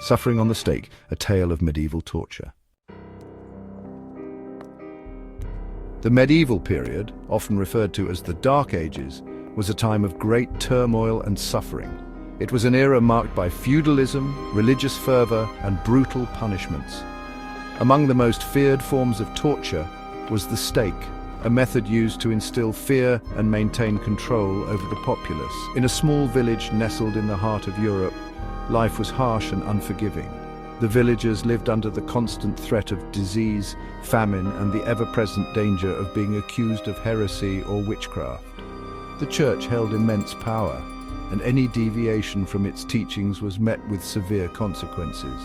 Suffering on the Stake, a tale of medieval torture. The medieval period, often referred to as the Dark Ages, was a time of great turmoil and suffering. It was an era marked by feudalism, religious fervor, and brutal punishments. Among the most feared forms of torture was the stake, a method used to instill fear and maintain control over the populace. In a small village nestled in the heart of Europe, life was harsh and unforgiving. The villagers lived under the constant threat of disease, famine, and the ever-present danger of being accused of heresy or witchcraft. The church held immense power, and any deviation from its teachings was met with severe consequences.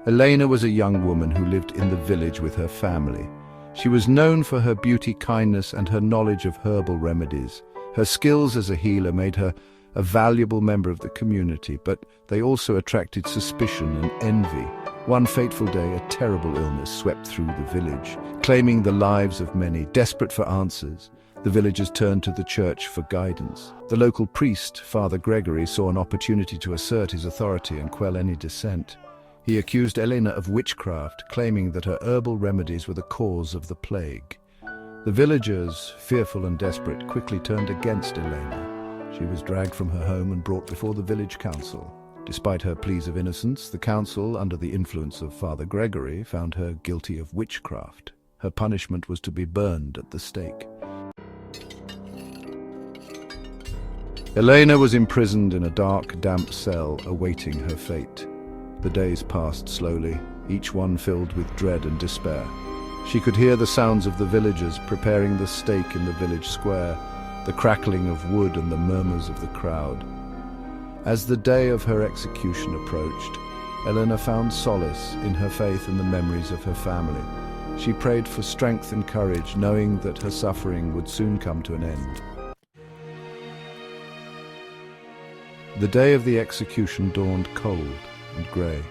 Elena was a young woman who lived in the village with her family. She was known for her beauty, kindness, and her knowledge of herbal remedies. Her skills as a healer made her a valuable member of the community, but they also attracted suspicion and envy. One fateful day, a terrible illness swept through the village, claiming the lives of many. Desperate for answers, the villagers turned to the church for guidance. The local priest, Father Gregory, saw an opportunity to assert his authority and quell any dissent. He accused Elena of witchcraft, claiming that her herbal remedies were the cause of the plague. The villagers, fearful and desperate, quickly turned against Elena. She was dragged from her home and brought before the village council. Despite her pleas of innocence, the council, under the influence of Father Gregory, found her guilty of witchcraft. Her punishment was to be burned at the stake. Elena was imprisoned in a dark, damp cell, awaiting her fate. The days passed slowly, each one filled with dread and despair. She could hear the sounds of the villagers preparing the stake in the village square, the crackling of wood and the murmurs of the crowd. As the day of her execution approached, Elena found solace in her faith and the memories of her family. She prayed for strength and courage, knowing that her suffering would soon come to an end. The day of the execution dawned cold and grey.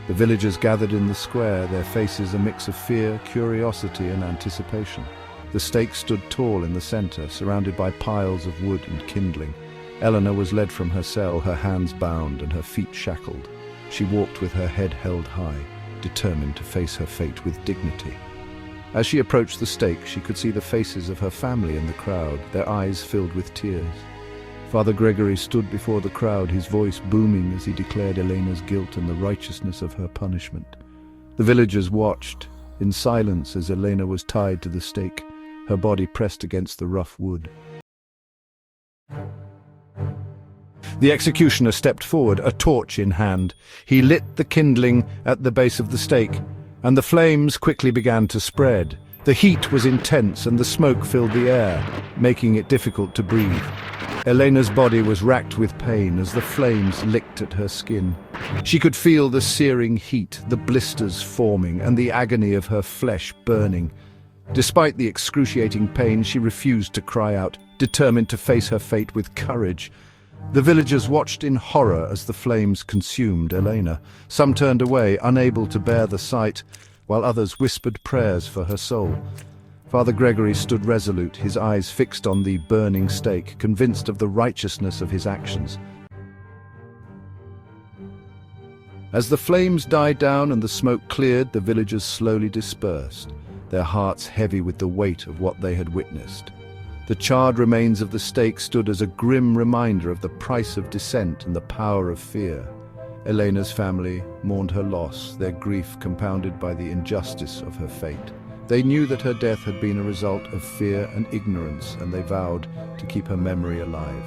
The villagers gathered in the square, their faces a mix of fear, curiosity, and anticipation. The stake stood tall in the center, surrounded by piles of wood and kindling. Elena was led from her cell, her hands bound and her feet shackled. She walked with her head held high, determined to face her fate with dignity. As she approached the stake, she could see the faces of her family in the crowd, their eyes filled with tears. Father Gregory stood before the crowd, his voice booming as he declared Elena's guilt and the righteousness of her punishment. The villagers watched in silence as Elena was tied to the stake, her body pressed against the rough wood. The executioner stepped forward, a torch in hand. He lit the kindling at the base of the stake, and the flames quickly began to spread. The heat was intense and the smoke filled the air, making it difficult to breathe. Elena's body was racked with pain as the flames licked at her skin. She could feel the searing heat, the blisters forming, and the agony of her flesh burning. Despite the excruciating pain, she refused to cry out, determined to face her fate with courage. The villagers watched in horror as the flames consumed Elena. Some turned away, unable to bear the sight, while others whispered prayers for her soul. Father Gregory stood resolute, his eyes fixed on the burning stake, convinced of the righteousness of his actions. As the flames died down and the smoke cleared, the villagers slowly dispersed, their hearts heavy with the weight of what they had witnessed. The charred remains of the stake stood as a grim reminder of the price of dissent and the power of fear. Elena's family mourned her loss, their grief compounded by the injustice of her fate. They knew that her death had been a result of fear and ignorance, and they vowed to keep her memory alive.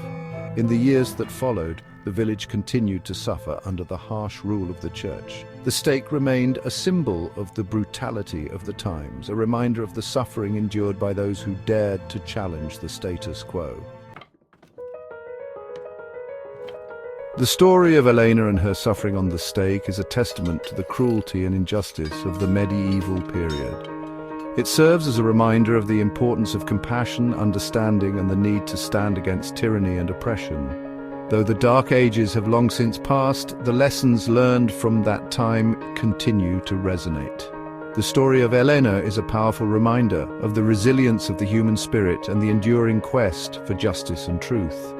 In the years that followed, the village continued to suffer under the harsh rule of the church. The stake remained a symbol of the brutality of the times, a reminder of the suffering endured by those who dared to challenge the status quo. The story of Elena and her suffering on the stake is a testament to the cruelty and injustice of the medieval period. It serves as a reminder of the importance of compassion, understanding, and the need to stand against tyranny and oppression. Though the Dark Ages have long since passed, the lessons learned from that time continue to resonate. The story of Elena is a powerful reminder of the resilience of the human spirit and the enduring quest for justice and truth.